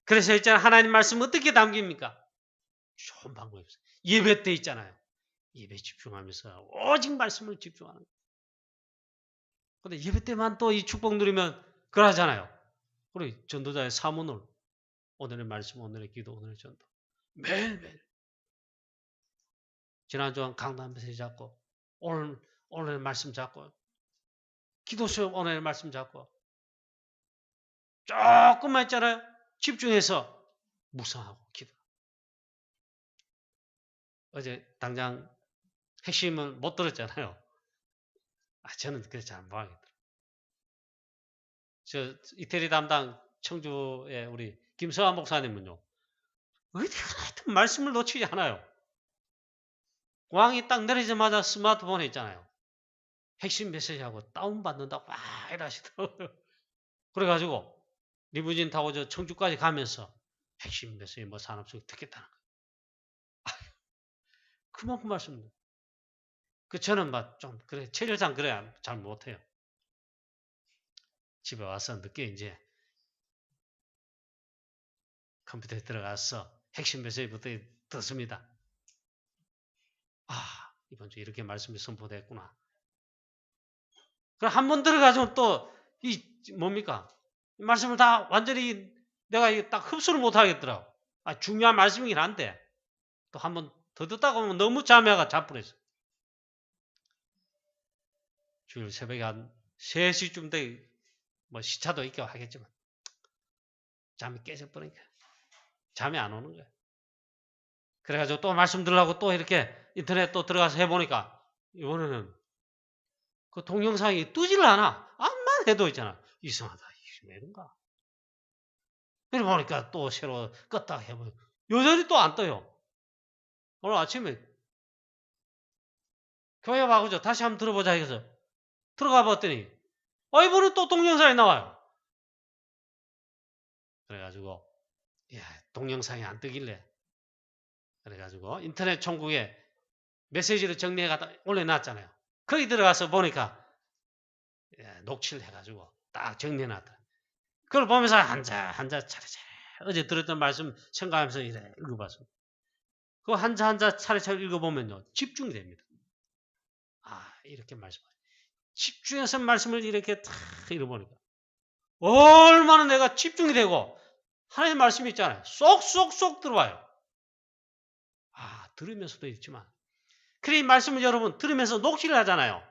A: 그래서 있잖아요. 하나님 말씀 어떻게 담깁니까? 좋은 방법이 없어요. 예배 때 있잖아요. 예배 집중하면서 오직 말씀을 집중하는 거예요. 근데 예배 때만 또 이 축복 누리면 그러잖아요. 우리 전도자의 사문을 오늘의 말씀, 오늘의 기도, 오늘의 전도 매일매일 지난주 강단 메시지 잡고 오늘 말씀 잡고 기도 수업 오늘 말씀 잡고 조금만 있잖아요. 집중해서 묵상하고 기도. 어제 당장 핵심은 못 들었잖아요. 저는 그래서 잘 모르겠더라고요. 저 이태리 담당 청주의 우리 김서환 목사님은요. 어디 하여튼 말씀을 놓치지 않아요. 왕이 딱 내리자마자 스마트폰에 있잖아요. 핵심 메시지하고 다운받는다고 막 이러시더라고요. 그래가지고 리무진 타고 저 청주까지 가면서 핵심 메시지 뭐 산업적 듣겠다는 거예요. 그만큼 말씀입니다. 저는 막 좀 그래 체질상 그래야 잘 못해요. 집에 와서 늦게 이제 컴퓨터에 들어가서 핵심 메시지부터 듣습니다. 아, 이번 주에 이렇게 말씀이 선포됐구나. 그럼 한 번 들어가지고 또, 뭡니까? 이 말씀을 다 완전히 내가 딱 흡수를 못 하겠더라고. 중요한 말씀이긴 한데, 또 한 번 더 듣다가 보면 너무 자매가 자뿐했어. 주일 새벽에 한 3시쯤 돼, 뭐 시차도 있고 하겠지만, 잠이 깨져버리니까. 잠이 안 오는 거야. 그래가지고 또 말씀 들으려고 또 이렇게 인터넷 또 들어가서 해보니까, 이번에는 그 동영상이 뜨지를 않아. 암만 해도 있잖아. 이상하다. 이게 왜 이런가? 그래 보니까 또 새로 껐다 해보니 여전히 또 안 떠요. 오늘 아침에 교회 와가지고 다시 한번 들어보자 해서 들어가 봤더니 이번에 또 동영상이 나와요. 그래가지고 동영상이 안 뜨길래 그래가지고 인터넷 천국에 메시지를 정리해 갖다 올려놨잖아요. 거기 들어가서 보니까 녹취를 해가지고 딱 정리해놨다. 그걸 보면서 한자 차례차례 어제 들었던 말씀 생각하면서 이래 읽어봤습니다. 그 한자 차례차례 읽어보면요 집중이 됩니다. 이렇게 말씀하세요. 집중해서 말씀을 이렇게 탁 읽어보니까 얼마나 내가 집중이 되고 하나님 말씀이 있잖아요. 쏙쏙쏙 들어와요. 들으면서도 있지만 그래 이 말씀을 여러분 들으면서 녹취를 하잖아요.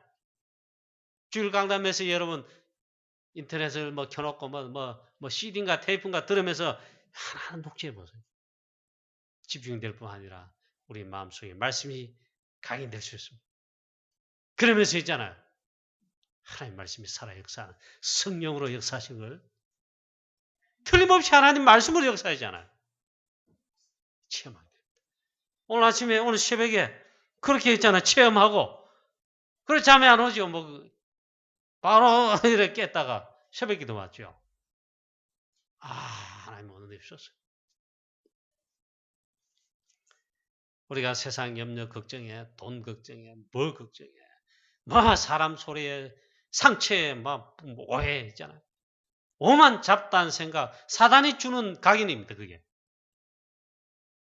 A: 주일 강단에서 여러분 인터넷을 뭐 켜놓고 뭐 CD인가 테이프인가 들으면서 하나하나 녹취해 보세요. 집중될 뿐 아니라 우리 마음속에 말씀이 각인될 수 있습니다. 그러면서 있잖아요. 하나님 말씀이 살아 역사하는 성령으로 역사하신 걸 틀림없이 하나님 말씀으로 역사하잖아요. 체험하게 됩니다. 오늘 아침에 오늘 새벽에 그렇게 했잖아요. 체험하고 그래 잠이 안 오죠. 바로 이렇게 깼다가 새벽 기도 왔죠. 하나님 오늘 내주셨어요. 우리가 세상 염려 걱정에 돈 걱정에 뭐 걱정에 사람 소리에 상처에 오해 있잖아요. 오만 잡다한 생각 사단이 주는 각인입니다. 그게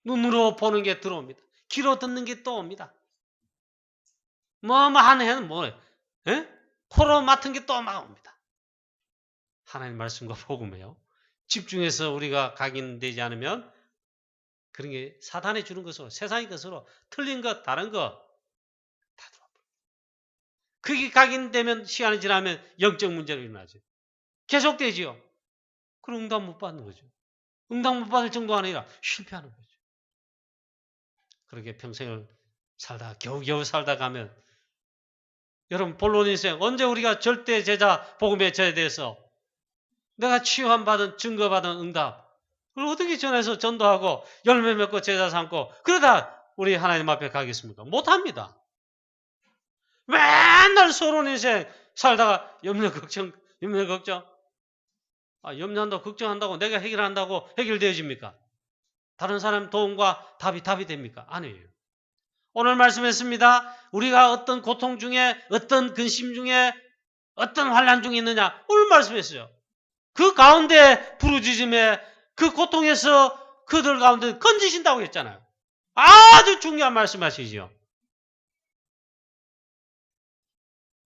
A: 눈으로 보는 게 들어옵니다. 귀로 듣는 게 또 옵니다. 하는 해는 뭐예요? 코로 맡은 게 또 막 옵니다. 하나님 말씀과 복음이에요. 집중해서 우리가 각인되지 않으면 그런 게 사단이 주는 것으로 세상의 것으로 틀린 것 다른 거 다 들어옵니다. 그게 각인되면 시간이 지나면 영적 문제로 일어나죠. 계속되지요. 그럼 응답 못 받는 거죠. 응답 못 받을 정도가 아니라 실패하는 거죠. 그렇게 평생을 살다 겨우겨우 살다 가면 여러분 본론 인생 언제 우리가 절대 제자 복음의 제에 대해서 내가 치유함 받은 증거받은 응답 그걸 어떻게 전해서 전도하고 열매 맺고 제자 삼고 그러다 우리 하나님 앞에 가겠습니까? 못합니다. 맨날 서론 인생 살다가 염려 걱정 염려한다고 걱정한다고 내가 해결한다고 해결되어집니까? 다른 사람 도움과 답이 됩니까? 아니에요. 오늘 말씀했습니다. 우리가 어떤 고통 중에 어떤 근심 중에 어떤 환난 중에 있느냐 오늘 말씀했어요. 그 가운데 부르짖음에 그 고통에서 그들 가운데 건지신다고 했잖아요. 아주 중요한 말씀하시죠.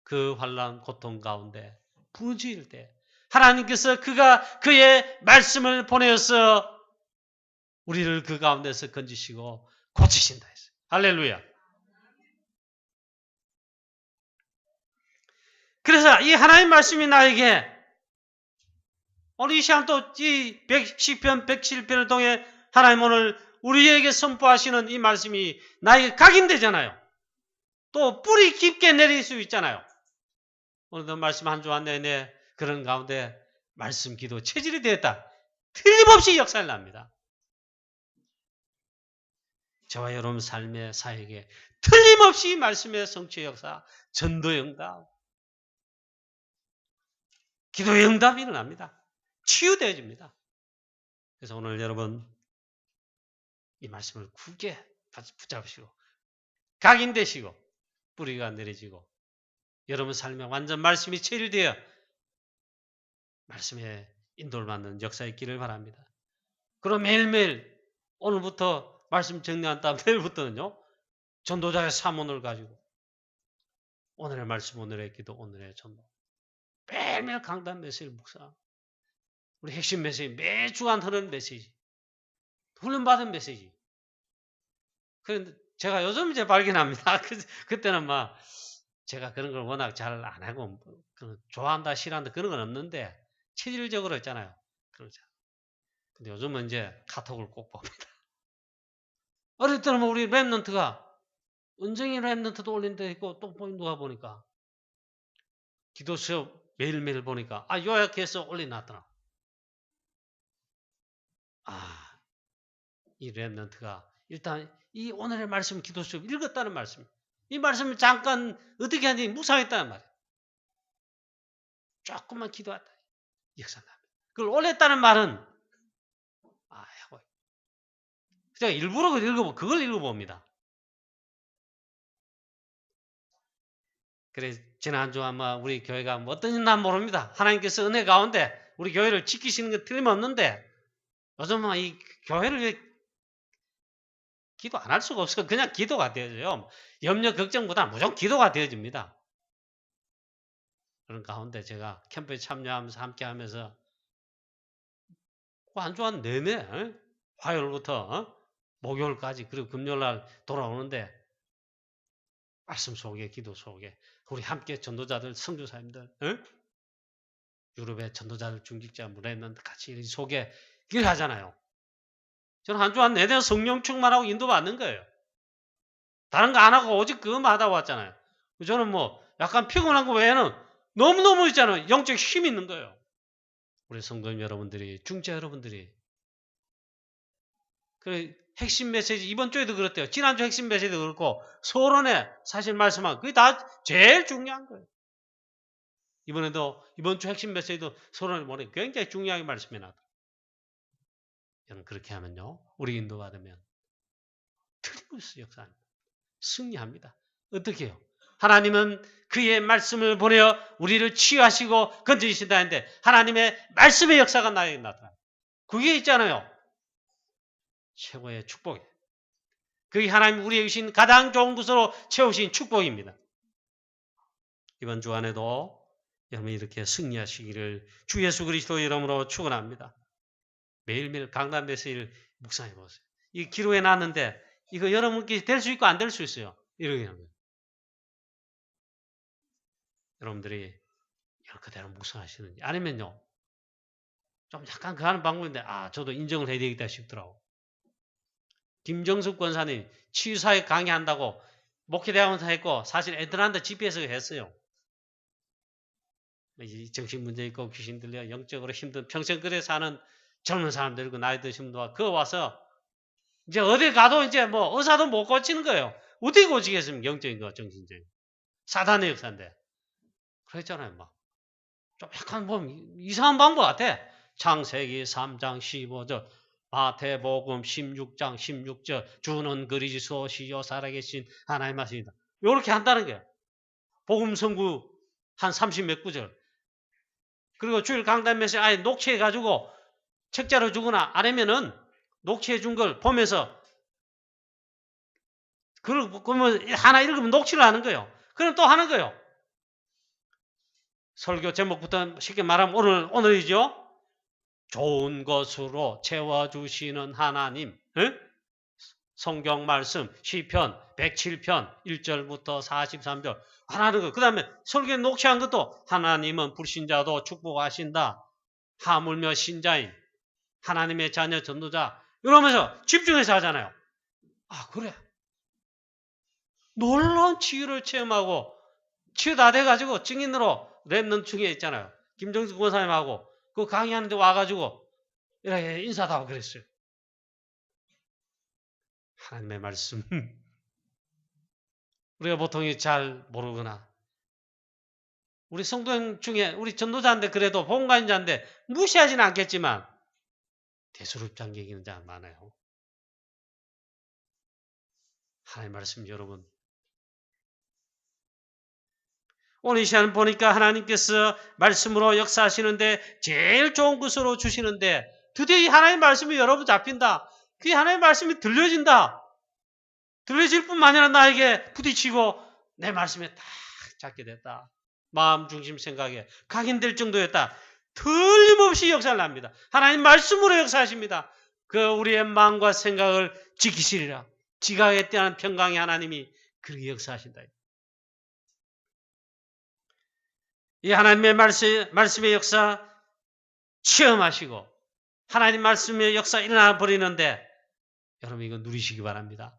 A: 그 환난 고통 가운데 부르짖을 때 하나님께서 그의 말씀을 보내어서 우리를 그 가운데서 건지시고 고치신다 했어요. 할렐루야. 그래서 이 하나님 말씀이 나에게 오늘 이 시간 또 이 110편, 107편을 통해 하나님 오늘 우리에게 선포하시는 이 말씀이 나에게 각인되잖아요. 또 뿌리 깊게 내릴 수 있잖아요. 오늘도 말씀 한 주간 내내 그런 가운데 말씀 기도 체질이 되었다. 틀림없이 역사를 납니다. 저와 여러분 삶의 사역에 틀림없이 말씀의 성취의 역사, 전도의 응답, 기도의 응답이 일어납니다. 치유되어집니다. 그래서 오늘 여러분 이 말씀을 굳게 붙잡으시고 각인되시고 뿌리가 내려지고 여러분 삶에 완전 말씀이 체질되어 말씀에 인도를 받는 역사 있기를 바랍니다. 그럼 매일매일 오늘부터 말씀 정리한 다음 내일부터는요. 전도자의 사문을 가지고 오늘의 말씀, 오늘의 기도, 오늘의 전도. 매일매일 강단 메시지 묵상. 우리 핵심 메시지, 매주간 흐르는 메시지. 훈련받은 메시지. 그런데 제가 요즘 이제 발견합니다. 그때는 막 제가 그런 걸 워낙 잘 안 하고 좋아한다, 싫어한다 그런 건 없는데 체질적으로 있잖아요. 그러죠. 근데 요즘은 이제 카톡을 꼭 봅니다. 어릴 때는 뭐 우리 랩런트가 은정이 랩런트도 올린 데 있고 또 누가 보니까 기도 수업 매일매일 보니까 요약해서 올려놨더라. 이 랩런트가 일단 이 오늘의 말씀 기도 수업 읽었다는 말씀. 이 말씀을 잠깐 어떻게 하는지 묵상했다는 말이에요. 조금만 기도했다. 역사납니다. 그걸 올렸다는 말은 제가 일부러 그걸 읽어봅니다. 그래 지난주 아마 우리 교회가 뭐 어떤 일인지 모릅니다. 하나님께서 은혜 가운데 우리 교회를 지키시는 게 틀림없는데 요즘은 이 교회를 기도 안 할 수가 없어요. 그냥 기도가 되어져요. 염려 걱정보다 무조건 기도가 되어집니다. 그런 가운데 제가 캠프에 참여하면서 함께하면서 한 주간 내내 화요일부터 목요일까지 그리고 금요일날 돌아오는데 말씀 속에 기도 속에 우리 함께 전도자들 선교사님들 유럽의 전도자들 중직자 문화는 같이 속에 길 하잖아요. 저는 한 주간 내내 성령 충만하고 인도받는 거예요. 다른 거 안 하고 오직 그것만 하다 왔잖아요. 저는 뭐 약간 피곤한 거 외에는 너무너무 있잖아요. 영적 힘이 있는 거예요. 우리 성도님 여러분들이 중재 여러분들이 그 핵심 메시지 이번 주에도 그렇대요. 지난주 핵심 메시지도 그렇고 서론에 사실 말씀한 그게 다 제일 중요한 거예요. 이번 주 핵심 메시지도 서론에 보니 굉장히 중요하게 말씀해 놨다. 여러분 그렇게 하면요. 우리 인도받으면 틀림없이 역사합니다. 승리합니다. 어떻게 해요? 하나님은 그의 말씀을 보내어 우리를 치유하시고 건져주신다 했는데 하나님의 말씀의 역사가 나에게 나타나요. 그게 있잖아요. 최고의 축복이에요. 그게 하나님 우리에게 주신 가장 좋은 것으로 채우신 축복입니다. 이번 주간에도 여러분이 이렇게 승리하시기를 주 예수 그리스도의 이름으로 축원합니다. 매일매일 강단 메시지를 묵상해 보세요. 이 기록해 놨는데 이거 여러분께 될 수 있고 안 될 수 있어요. 이렇게 하는 거예요. 여러분들이 그대로 묵상하시는지 아니면요. 좀 약간 그 하는 방법인데 저도 인정을 해야 되겠다 싶더라고. 김정숙 권사님 치유사회 강의한다고 목회대학원에서 했고 사실 애들한테 GPS가 했어요. 정신 문제 있고 귀신 들려 영적으로 힘든 평생 그래 사는 젊은 사람들이고 나이 드신 분들 그거 와서 이제 어디 가도 이제 뭐 의사도 못 고치는 거예요. 어떻게 고치겠습니까? 영적인 거 정신적인 사단의 역사인데 그랬잖아요. 막 좀 약간 뭐 이상한 방법 같아. 창세기 3장 15절 마태복음 16장 16절 주는 그리스도시요 살아계신 하나님 말씀이다. 이렇게 한다는 거예요. 복음 선구 한 30몇 구절 그리고 주일 강단 메시지 아예 녹취해가지고 책자로 주거나 아니면은 녹취해 준 걸 보면서 그러면 하나 읽으면 녹취를 하는 거예요. 그럼 또 하는 거예요. 설교 제목부터 쉽게 말하면 오늘이죠. 좋은 것으로 채워주시는 하나님. 성경 말씀 시편 107편 1절부터 43절 하나는 거. 그 다음에 설교에 녹취한 것도 하나님은 불신자도 축복하신다. 하물며 신자인 하나님의 자녀 전도자 이러면서 집중해서 하잖아요. 그래. 놀라운 치유를 체험하고 치유 다 돼가지고 증인으로 랩넌트 중에 있잖아요. 김정수 권사님하고 그 강의하는데 와가지고 이렇게 인사도 하고 그랬어요. 하나님의 말씀 우리가 보통 잘 모르거나 우리 성도형 중에 우리 전도자인데 그래도 봉간자인데 무시하지는 않겠지만 대수롭장 얘기는 잘 많아요. 하나님의 말씀 여러분 오늘 이 시간 보니까 하나님께서 말씀으로 역사하시는데 제일 좋은 것으로 주시는데 드디어 이 하나님의 말씀이 여러분 잡힌다. 그 하나님의 말씀이 들려진다. 들려질 뿐만 아니라 나에게 부딪히고 내 말씀에 딱 잡게 됐다. 마음 중심 생각에 각인될 정도였다. 틀림없이 역사를 합니다. 하나님 말씀으로 역사하십니다. 그 우리의 마음과 생각을 지키시리라. 지각에 대한 평강의 하나님이 그렇게 역사하신다. 이 하나님의 말씀의 역사 체험하시고 하나님 말씀의 역사 일어나 버리는데 여러분 이거 누리시기 바랍니다.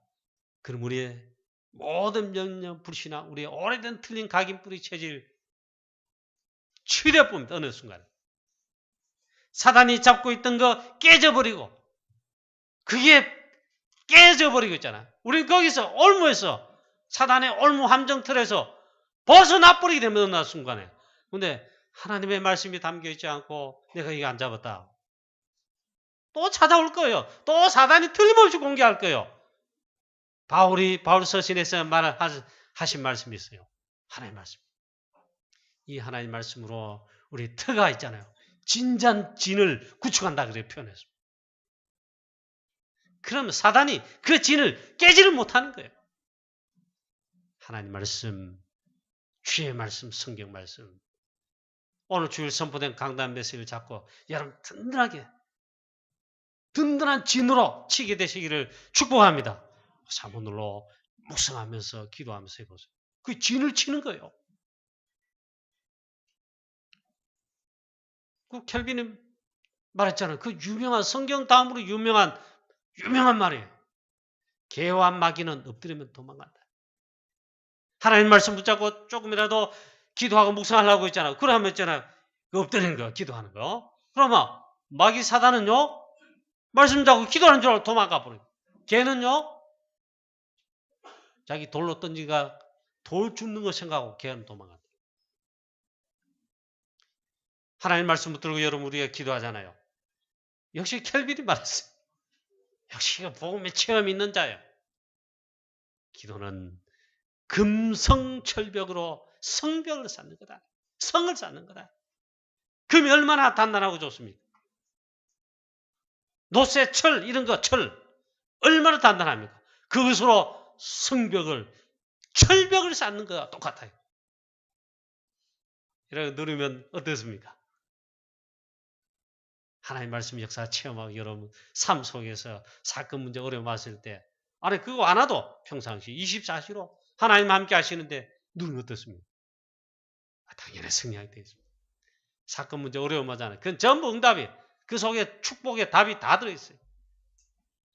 A: 그럼 우리의 모든 명령 불신앙, 우리의 오래된 틀린 각인 뿌리 체질 치료됩니다. 어느 순간 사단이 잡고 있던 거 깨져버리고 그게 깨져버리고 있잖아. 우리는 거기서 올무에서 사단의 올무 함정틀에서 벗어나버리게 되면 어느 순간에. 근데 하나님의 말씀이 담겨있지 않고 내가 이거 안 잡았다. 또 찾아올 거예요. 또 사단이 틀림없이 공개할 거예요. 바울 서신에서 하신 말씀이 있어요. 하나님 말씀. 이 하나님 말씀으로 우리 터가 있잖아요. 진을 구축한다 그렇게 표현했습니다. 그러면 사단이 그 진을 깨지를 못하는 거예요. 하나님 말씀, 주의 말씀, 성경 말씀. 오늘 주일 선포된 강단 메시지를 잡고 여러분 든든한 진으로 치게 되시기를 축복합니다. 사모늘로 묵상하면서 기도하면서 해보세요. 그 진을 치는 거예요. 그 켈빈이 말했잖아요. 그 유명한 성경 다음으로 유명한 말이에요. 개와 마귀는 엎드리면 도망간다. 하나님 말씀 붙잡고 조금이라도 기도하고 묵상하려고 했잖아요. 그러면 있잖아요. 엎드리는 거, 기도하는 거. 그러면 마귀 사단은요. 말씀 잡고 기도하는 줄 알고 도망가 버려요. 개는요. 자기 돌로 던지가 돌 죽는 거 생각하고 개는 도망간다. 하나님 말씀 붙들고 여러분 우리가 기도하잖아요. 역시 켈빈이 말했어요. 역시 복음의 체험이 있는 자예요. 기도는 금성철벽으로 성벽을 쌓는 거다. 성을 쌓는 거다. 금이 얼마나 단단하고 좋습니까? 노쇠, 철 이런 거 철 얼마나 단단합니까? 그것으로 성벽을 철벽을 쌓는 거와 똑같아요. 이렇게 누르면 어떻습니까? 하나님 말씀 역사 체험하고 여러분 삶 속에서 사건 문제 어려움 왔을 때 아니 그거 안 와도 평상시 24시로 하나님 함께 하시는데 누르면 어떻습니까? 당연히 승리하게 되어 있습니다. 사건 문제 어려움 하잖아요. 그건 전부 응답이 그 속에 축복의 답이 다 들어있어요.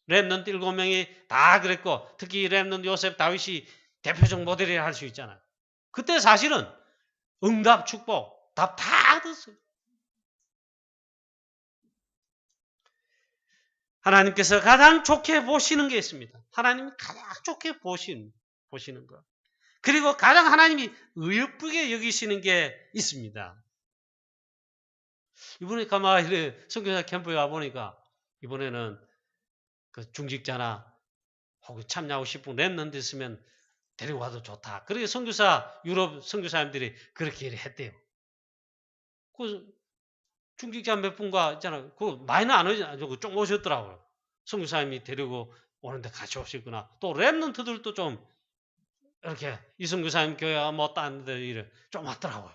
A: 렘넌트 7명이 다 그랬고 특히 렘넌트 요셉 다윗이 대표적 모델이라 할 수 있잖아요. 그때 사실은 응답 축복 답 다 얻었어요. 하나님께서 가장 좋게 보시는 게 있습니다. 하나님이 가장 좋게 보시는 것. 그리고 가장 하나님이 의롭게 여기시는 게 있습니다. 이번에 가만히 선교사 캠프에 와보니까 이번에는 그 중직자나 혹은 참여하고 싶은 랩런트 있으면 데리고 와도 좋다. 그렇게 유럽 선교사님들이 그렇게 했대요. 그 중직자 몇 분과 있잖아요. 그 많이는 안 오지, 좀 오셨더라고요. 선교사님이 데리고 오는데 같이 오시거나 또 랩런트들도 좀 이렇게 이선교사님 교회와 뭐 딴 데 좀 왔더라고요.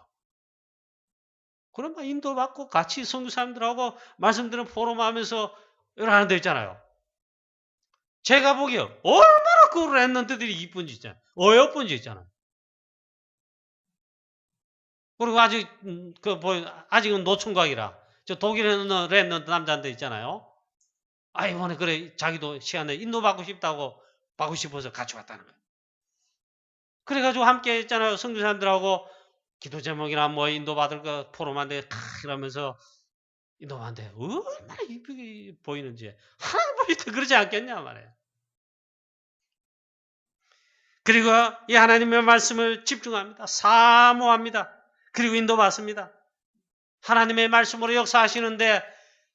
A: 그러면 인도받고 같이 선교사님들하고 말씀드리는 포럼하면서 이러는 데 있잖아요. 제가 보기에 얼마나 그 랩런트들이 이쁜지 있잖아요. 어여쁜지 있잖아요. 그리고 아직은 노총각이라 저 독일에 있는 랩런트 남자인데 있잖아요. 이번에 그래 자기도 시간에 인도받고 싶어서 같이 왔다는 거예요. 그래가지고 함께 했잖아요. 선교사님들하고 기도 제목이나 뭐 인도받을 거 포럼한데 이러면서 인도받는데 얼마나 이쁘게 보이는지 하나님 보일 때 그러지 않겠냐 말이에요. 그리고 이 하나님의 말씀을 집중합니다. 사모합니다. 그리고 인도받습니다. 하나님의 말씀으로 역사하시는데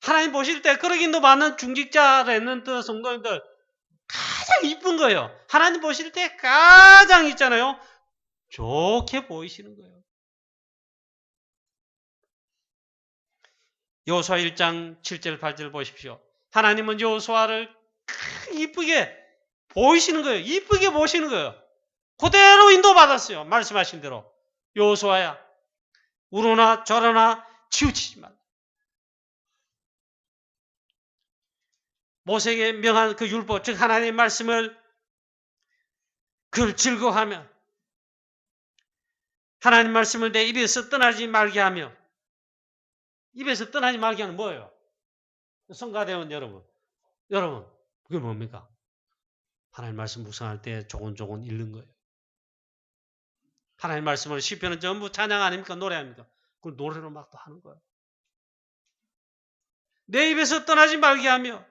A: 하나님 보실 때 그렇게 인도받는 중직자 랩런트 성도님들 가장 이쁜 거예요. 하나님 보실 때 가장 있잖아요. 좋게 보이시는 거예요. 여호수아 1장 7절 8절 보십시오. 하나님은 여호수아를 이쁘게 보이시는 거예요. 이쁘게 보시는 거예요. 그대로 인도받았어요. 말씀하신 대로. 여호수아야, 우러나 저러나 치우치지 말라. 모세에게 명한 그 율법, 즉 하나님의 말씀을 그걸 즐거워하며 하나님 말씀을 내 입에서 떠나지 말게 하며, 입에서 떠나지 말게 하는 뭐예요? 성가대원 여러분, 그게 뭡니까? 하나님 말씀 묵상할 때 조곤조곤 읽는 거예요. 하나님 말씀을 시편은 전부 찬양 아닙니까? 노래 아닙니까? 그걸 노래로 막 또 하는 거예요. 내 입에서 떠나지 말게 하며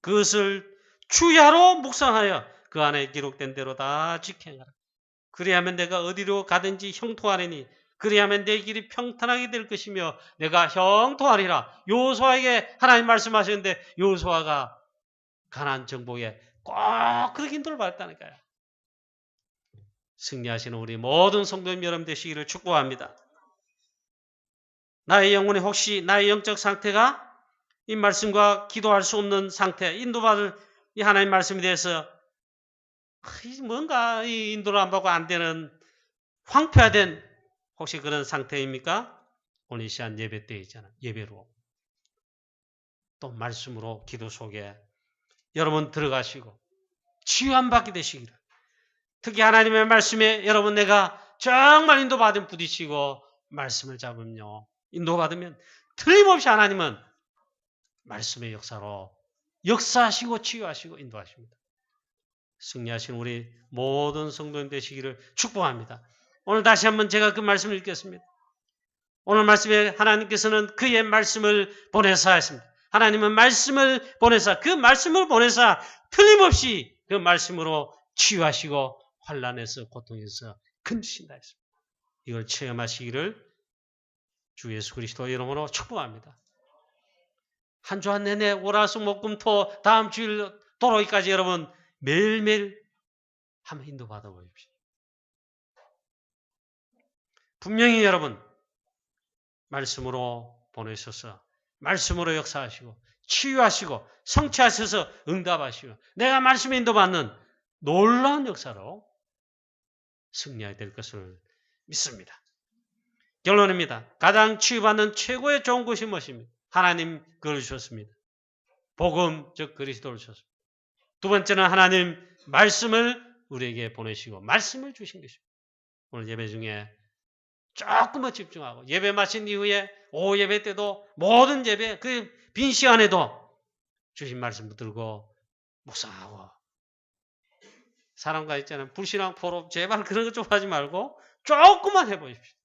A: 그것을 주야로 묵상하여 그 안에 기록된 대로 다 지켜라. 그리하면 내가 어디로 가든지 형통하리니 그리하면 내 길이 평탄하게 될 것이며 내가 형통하리라. 여호수아에게 하나님 말씀하셨는데 여호수아가 가나안 정복에 꼭 그렇게 인도를 받았다니까요. 승리하시는 우리 모든 성도님 여러분 되시기를 축복합니다. 나의 영혼이 혹시 나의 영적 상태가 이 말씀과 기도할 수 없는 상태, 인도받을 이 하나님 말씀에 대해서 뭔가 이 인도를 안 받고 안 되는 황폐화된 혹시 그런 상태입니까? 오늘 이 시간 예배 때 있잖아요. 예배로 또 말씀으로 기도 속에 여러분 들어가시고 치유함받게 되시기를. 특히 하나님의 말씀에 여러분 내가 정말 인도받으면 부딪히고 말씀을 잡으며 인도받으면 틀림없이 하나님은 말씀의 역사로 역사하시고 치유하시고 인도하십니다. 승리하신 우리 모든 성도님 되시기를 축복합니다. 오늘 다시 한번 제가 그 말씀을 읽겠습니다. 오늘 말씀에 하나님께서는 그의 말씀을 보내사 했습니다. 하나님은 말씀을 보내사, 그 말씀을 보내사 틀림없이 그 말씀으로 치유하시고 환난에서 고통에서 건지신다 했습니다. 이걸 체험하시기를 주 예수 그리스도 이름으로 축복합니다. 한 주한 내내 월화수목금토 다음 주일 도로기까지 여러분 매일매일 한번 인도받아 보십시오. 분명히 여러분 말씀으로 보내셔서 말씀으로 역사하시고 치유하시고 성취하셔서 응답하시고 내가 말씀에 인도받는 놀라운 역사로 승리하게 될 것을 믿습니다. 결론입니다. 가장 치유받는 최고의 좋은 것이 무엇입니까? 하나님 그걸 주셨습니다. 복음 즉 그리스도를 주셨습니다. 두 번째는 하나님 말씀을 우리에게 보내시고 말씀을 주신 것입니다. 오늘 예배 중에 조금만 집중하고 예배 마친 이후에 오후 예배 때도 모든 예배 그 빈 시간에도 주신 말씀 붙들고 묵상하고 사람과 있잖아요. 불신앙 포럼 제발 그런 거 좀 하지 말고 조금만 해보십시오.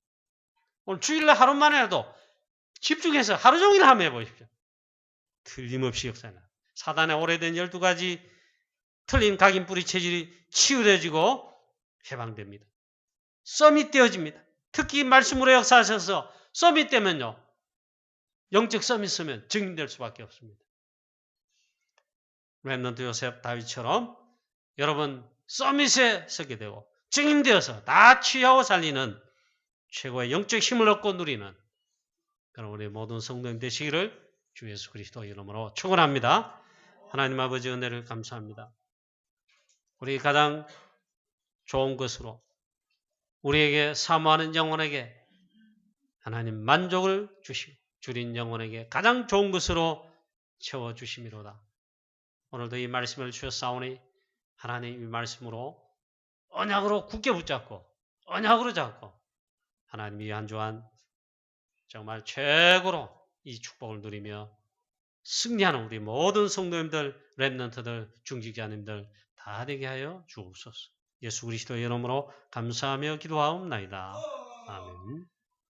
A: 오늘 주일날 하루만이라도 집중해서 하루 종일 한번 해보십시오. 틀림없이 역사나 사단의 오래된 12가지 틀린 각인 뿌리 체질이 치유되어지고 해방됩니다. 썸이 떼어집니다. 특히 말씀으로 역사하셔서 썸이 떼면요. 영적 썸이 있으면 증인될 수밖에 없습니다. 렘넌트 요셉 다윗처럼 여러분 서밋에 서게 되고 증인되어서 다 치유하고 살리는 최고의 영적 힘을 얻고 누리는 그런 우리 모든 성도님 되시기를 주 예수 그리스도 이름으로 축원합니다. 하나님 아버지 은혜를 감사합니다. 우리 가장 좋은 것으로 우리에게 사모하는 영혼에게 하나님 만족을 주시고 줄인 영혼에게 가장 좋은 것으로 채워주심이로다. 오늘도 이 말씀을 주셨사오니 하나님 이 말씀으로 언약으로 굳게 붙잡고 언약으로 잡고 하나님 이 한 주간 정말 최고로 이 축복을 누리며 승리하는 우리 모든 성도님들, 렘넌트들, 중직자님들 다 되게 하여 주옵소서. 예수 그리스도의 이름으로 감사하며 기도하옵나이다. 아멘.